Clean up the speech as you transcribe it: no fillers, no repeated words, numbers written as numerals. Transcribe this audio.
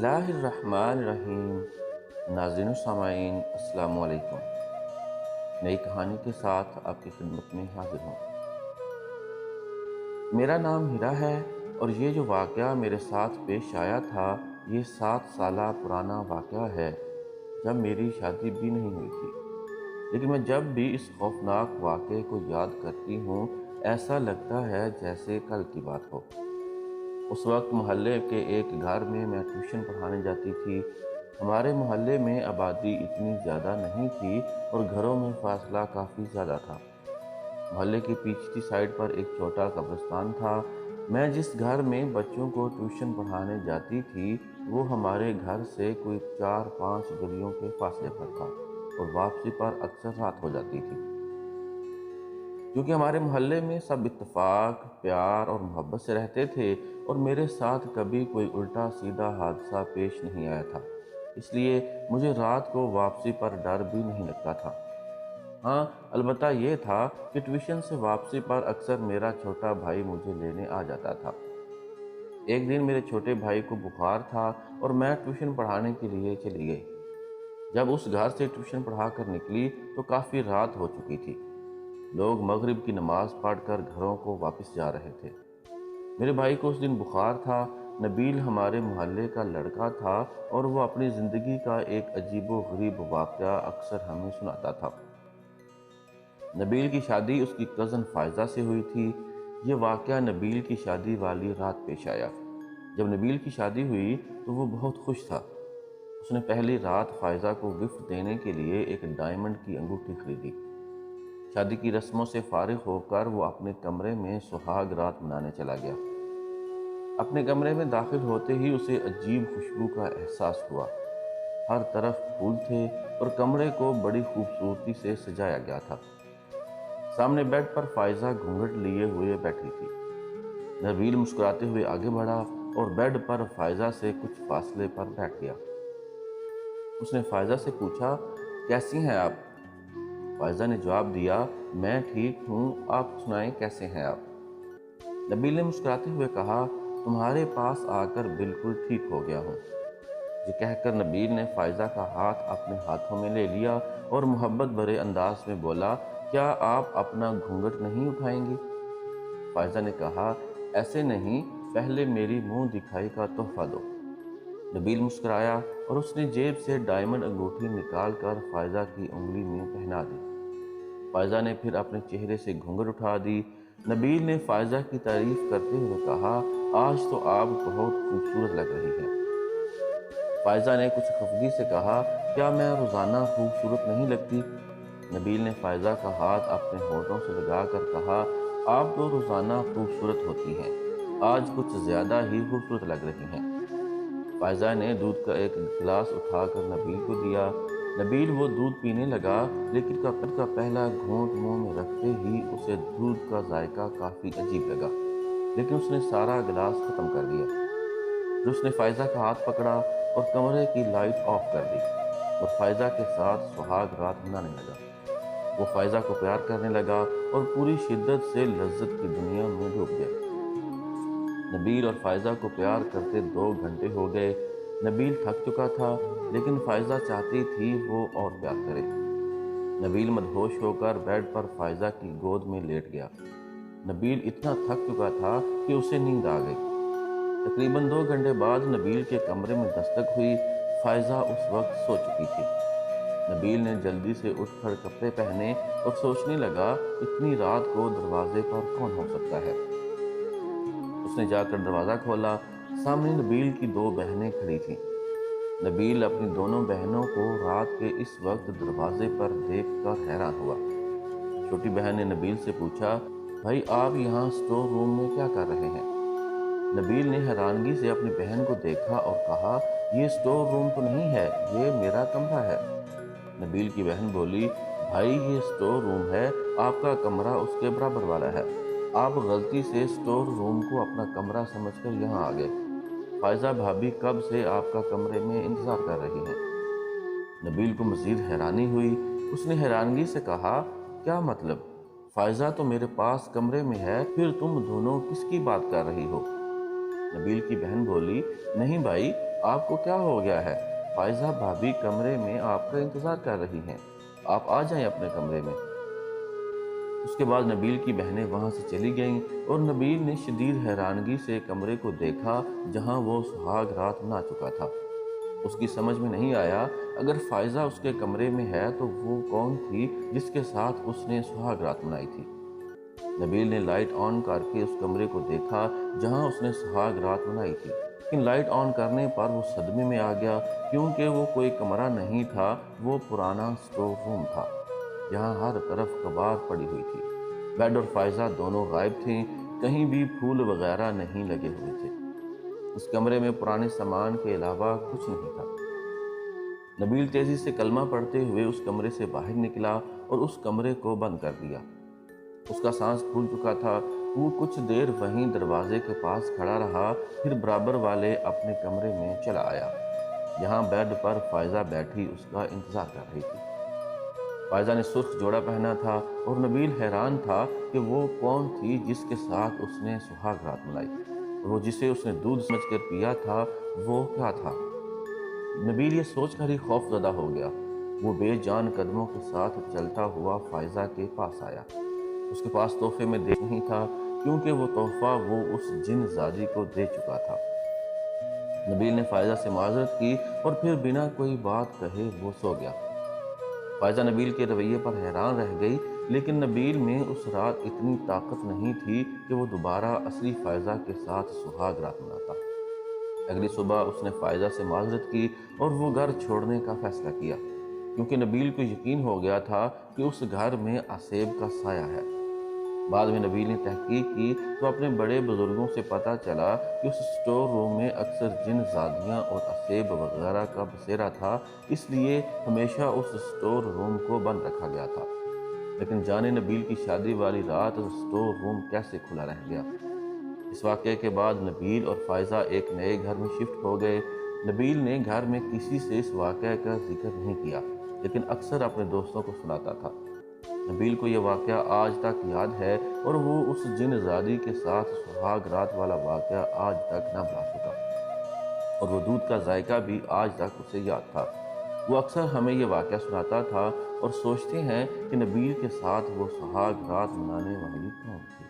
بسم اللہ الرحمن الرحیم۔ ناظرین و سامعین السلام علیکم۔ نئی کہانی کے ساتھ آپ کی خدمت میں حاضر ہوں۔ میرا نام ہیرا ہے اور یہ جو واقعہ میرے ساتھ پیش آیا تھا یہ 7 سالہ پرانا واقعہ ہے، جب میری شادی بھی نہیں ہوئی تھی۔ لیکن میں جب بھی اس خوفناک واقعے کو یاد کرتی ہوں ایسا لگتا ہے جیسے کل کی بات ہو۔ اس وقت محلے کے ایک گھر میں ٹیوشن پڑھانے جاتی تھی۔ ہمارے محلے میں آبادی اتنی زیادہ نہیں تھی اور گھروں میں فاصلہ کافی زیادہ تھا۔ محلے کی پیچھلی سائڈ پر ایک چھوٹا قبرستان تھا۔ میں جس گھر میں بچوں کو ٹیوشن پڑھانے جاتی تھی وہ ہمارے گھر سے کوئی 4-5 گلیوں کے فاصلے پر تھا اور واپسی پر اکثر رات ہو جاتی تھی۔ کیونکہ ہمارے محلے میں سب اتفاق، پیار اور محبت سے رہتے تھے اور میرے ساتھ کبھی کوئی الٹا سیدھا حادثہ پیش نہیں آیا تھا، اس لیے مجھے رات کو واپسی پر ڈر بھی نہیں لگتا تھا۔ ہاں، البتہ یہ تھا کہ ٹیوشن سے واپسی پر اکثر میرا چھوٹا بھائی مجھے لینے آ جاتا تھا۔ ایک دن میرے چھوٹے بھائی کو بخار تھا اور میں ٹیوشن پڑھانے کے لیے چلی گئی۔ جب اس گھر سے ٹیوشن پڑھا کر نکلی تو کافی رات ہو چکی تھی۔ لوگ مغرب کی نماز پڑھ کر گھروں کو واپس جا رہے تھے۔ میرے بھائی کو اس دن بخار تھا۔ نبیل ہمارے محلے کا لڑکا تھا اور وہ اپنی زندگی کا ایک عجیب و غریب واقعہ اکثر ہمیں سناتا تھا۔ نبیل کی شادی اس کی کزن فائزہ سے ہوئی تھی۔ یہ واقعہ نبیل کی شادی والی رات پیش آیا۔ جب نبیل کی شادی ہوئی تو وہ بہت خوش تھا۔ اس نے پہلی رات فائزہ کو گفٹ دینے کے لیے ایک ڈائمنڈ کی انگوٹھی خریدی۔ شادی کی رسموں سے فارغ ہو کر وہ اپنے کمرے میں سہاگ رات منانے چلا گیا۔ اپنے کمرے میں داخل ہوتے ہی اسے عجیب خوشبو کا احساس ہوا۔ ہر طرف پھول تھے اور کمرے کو بڑی خوبصورتی سے سجایا گیا تھا۔ سامنے بیڈ پر فائزہ گھونگھٹ لیے ہوئے بیٹھی تھی۔ نبیل مسکراتے ہوئے آگے بڑھا اور بیڈ پر فائزہ سے کچھ فاصلے پر بیٹھ گیا۔ اس نے فائزہ سے پوچھا، کیسی ہیں آپ؟ فائزہ نے جواب دیا، میں ٹھیک ہوں، آپ سنائیں کیسے ہیں آپ؟ نبیل نے مسکراتے ہوئے کہا، تمہارے پاس آ کر بالکل ٹھیک ہو گیا ہوں۔ یہ کہہ کر نبیل نے فائزہ کا ہاتھ اپنے ہاتھوں میں لے لیا اور محبت بھرے انداز میں بولا، کیا آپ اپنا گھونگھٹ نہیں اٹھائیں گی؟ فائزہ نے کہا، ایسے نہیں، پہلے میری منہ دکھائی کا تحفہ دو۔ نبیل مسکرایا اور اس نے جیب سے ڈائمنڈ انگوٹھی نکال کر فائزہ کی انگلی میں پہنا دی۔ فائزہ نے پھر اپنے چہرے سے گھونگھٹ اٹھا دی۔ نبیل نے فائزہ کی تعریف کرتے ہوئے کہا، آج تو آپ بہت خوبصورت لگ رہی ہیں۔ فائزہ نے کچھ خفگی سے کہا، کیا میں روزانہ خوبصورت نہیں لگتی؟ نبیل نے فائزہ کا ہاتھ اپنے ہونٹوں سے لگا کر کہا، آپ تو روزانہ خوبصورت ہوتی ہیں، آج کچھ زیادہ ہی خوبصورت لگ رہی ہیں۔ فائزہ نے دودھ کا ایک گلاس اٹھا کر نبیل کو دیا۔ نبیل وہ دودھ پینے لگا لیکن کا پہلا گھونٹ منہ میں رکھتے ہی اسے دودھ کا ذائقہ کافی عجیب لگا، لیکن اس نے سارا گلاس ختم کر دیا۔ پھر اس نے فائزہ کا ہاتھ پکڑا اور کمرے کی لائٹ آف کر دی اور فائزہ کے ساتھ سہاگ رات منانے لگا۔ وہ فائزہ کو پیار کرنے لگا اور پوری شدت سے لذت کی دنیا میں ڈوب گیا۔ نبیل اور فائزہ کو پیار کرتے 2 گھنٹے ہو گئے۔ نبیل تھک چکا تھا لیکن فائزہ چاہتی تھی وہ اور پیار کرے۔ نبیل مدہوش ہو کر بیڈ پر فائزہ کی گود میں لیٹ گیا۔ نبیل اتنا تھک چکا تھا کہ اسے نیند آ گئی۔ تقریباً 2 گھنٹے بعد نبیل کے کمرے میں دستک ہوئی۔ فائزہ اس وقت سو چکی تھی۔ نبیل نے جلدی سے اٹھ کر کپڑے پہنے اور سوچنے لگا، اتنی رات کو دروازے پر کون ہو سکتا ہے؟ اس نے جا کر دروازہ کھولا۔ سامنے نبیل کی 2 بہنیں کھڑی تھیں۔ نبیل اپنی دونوں بہنوں کو رات کے اس وقت دروازے پر دیکھ کر حیران ہوا۔ چھوٹی بہن نے نبیل سے پوچھا، بھائی آپ یہاں اسٹور روم میں کیا کر رہے ہیں؟ نبیل نے حیرانگی سے اپنی بہن کو دیکھا اور کہا، یہ اسٹور روم تو نہیں ہے، یہ میرا کمرہ ہے۔ نبیل کی بہن بولی، بھائی یہ اسٹور روم ہے، آپ کا کمرہ اس کے برابر والا ہے، آپ غلطی سے اسٹور روم کو اپنا کمرہ سمجھ کر یہاں آ گئے۔ فائزہ بھابی کب سے آپ کا کمرے میں انتظار کر رہی ہیں۔ نبیل کو مزید حیرانی ہوئی۔ اس نے حیرانگی سے کہا، کیا مطلب؟ فائزہ تو میرے پاس کمرے میں ہے، پھر تم دونوں کس کی بات کر رہی ہو؟ نبیل کی بہن بولی، نہیں بھائی، آپ کو کیا ہو گیا ہے؟ فائزہ بھابھی کمرے میں آپ کا انتظار کر رہی ہیں، آپ آ جائیں اپنے کمرے میں۔ اس کے بعد نبیل کی بہنیں وہاں سے چلی گئیں اور نبیل نے شدید حیرانگی سے کمرے کو دیکھا جہاں وہ سہاگ رات منا چکا تھا۔ اس کی سمجھ میں نہیں آیا، اگر فائزہ اس کے کمرے میں ہے تو وہ کون تھی جس کے ساتھ اس نے سہاگ رات منائی تھی؟ نبیل نے لائٹ آن کر کے اس کمرے کو دیکھا جہاں اس نے سہاگ رات منائی تھی، لیکن لائٹ آن کرنے پر وہ صدمے میں آ گیا، کیونکہ وہ کوئی کمرہ نہیں تھا، وہ پرانا سٹور روم تھا جہاں ہر طرف کباڑ پڑی ہوئی تھی۔ بیڈ اور فائزہ دونوں غائب تھیں، کہیں بھی پھول وغیرہ نہیں لگے ہوئے تھے۔ اس کمرے میں پرانے سامان کے علاوہ کچھ نہیں تھا۔ نبیل تیزی سے کلمہ پڑھتے ہوئے اس کمرے سے باہر نکلا اور اس کمرے کو بند کر دیا۔ اس کا سانس پھول چکا تھا، وہ کچھ دیر وہیں دروازے کے پاس کھڑا رہا، پھر برابر والے اپنے کمرے میں چلا آیا، جہاں بیڈ پر فائزہ بیٹھی اس کا انتظار کر رہی تھی۔ فائزہ نے سرخ جوڑا پہنا تھا اور نبیل حیران تھا کہ وہ کون تھی جس کے ساتھ اس نے سہاگ رات ملائی، اور وہ جسے اس نے دودھ سمجھ کر پیا تھا وہ کیا تھا؟ نبیل یہ سوچ کر ہی خوف زدہ ہو گیا۔ وہ بے جان قدموں کے ساتھ چلتا ہوا فائزہ کے پاس آیا۔ اس کے پاس تحفے میں دیر نہیں تھا، کیونکہ وہ تحفہ وہ اس جن زادی کو دے چکا تھا۔ نبیل نے فائزہ سے معذرت کی اور پھر بنا کوئی بات کہے وہ سو گیا۔ فائزہ نبیل کے رویے پر حیران رہ گئی، لیکن نبیل میں اس رات اتنی طاقت نہیں تھی کہ وہ دوبارہ اصلی فائزہ کے ساتھ سہاگ رات مناتا۔ اگلی صبح اس نے فائزہ سے معذرت کی اور وہ گھر چھوڑنے کا فیصلہ کیا، کیونکہ نبیل کو یقین ہو گیا تھا کہ اس گھر میں عصیب کا سایہ ہے۔ بعد میں نبیل نے تحقیق کی تو اپنے بڑے بزرگوں سے پتہ چلا کہ اس سٹور روم میں اکثر جن زادیاں اور عصیب وغیرہ کا بسیرا تھا، اس لیے ہمیشہ اس سٹور روم کو بند رکھا گیا تھا۔ لیکن جانے نبیل کی شادی والی رات سٹور روم کیسے کھلا رہ گیا؟ اس واقعے کے بعد نبیل اور فائزہ ایک نئے گھر میں شفٹ ہو گئے۔ نبیل نے گھر میں کسی سے اس واقعے کا ذکر نہیں کیا، لیکن اکثر اپنے دوستوں کو سناتا تھا۔ نبیل کو یہ واقعہ آج تک یاد ہے اور وہ اس جن زادی کے ساتھ سہاگ رات والا واقعہ آج تک نہ بھلا سکا، اور وہ دودھ کا ذائقہ بھی آج تک اسے یاد تھا۔ وہ اکثر ہمیں یہ واقعہ سناتا تھا اور سوچتے ہیں کہ نبیل کے ساتھ وہ سہاگ رات منانے والی کون تھی؟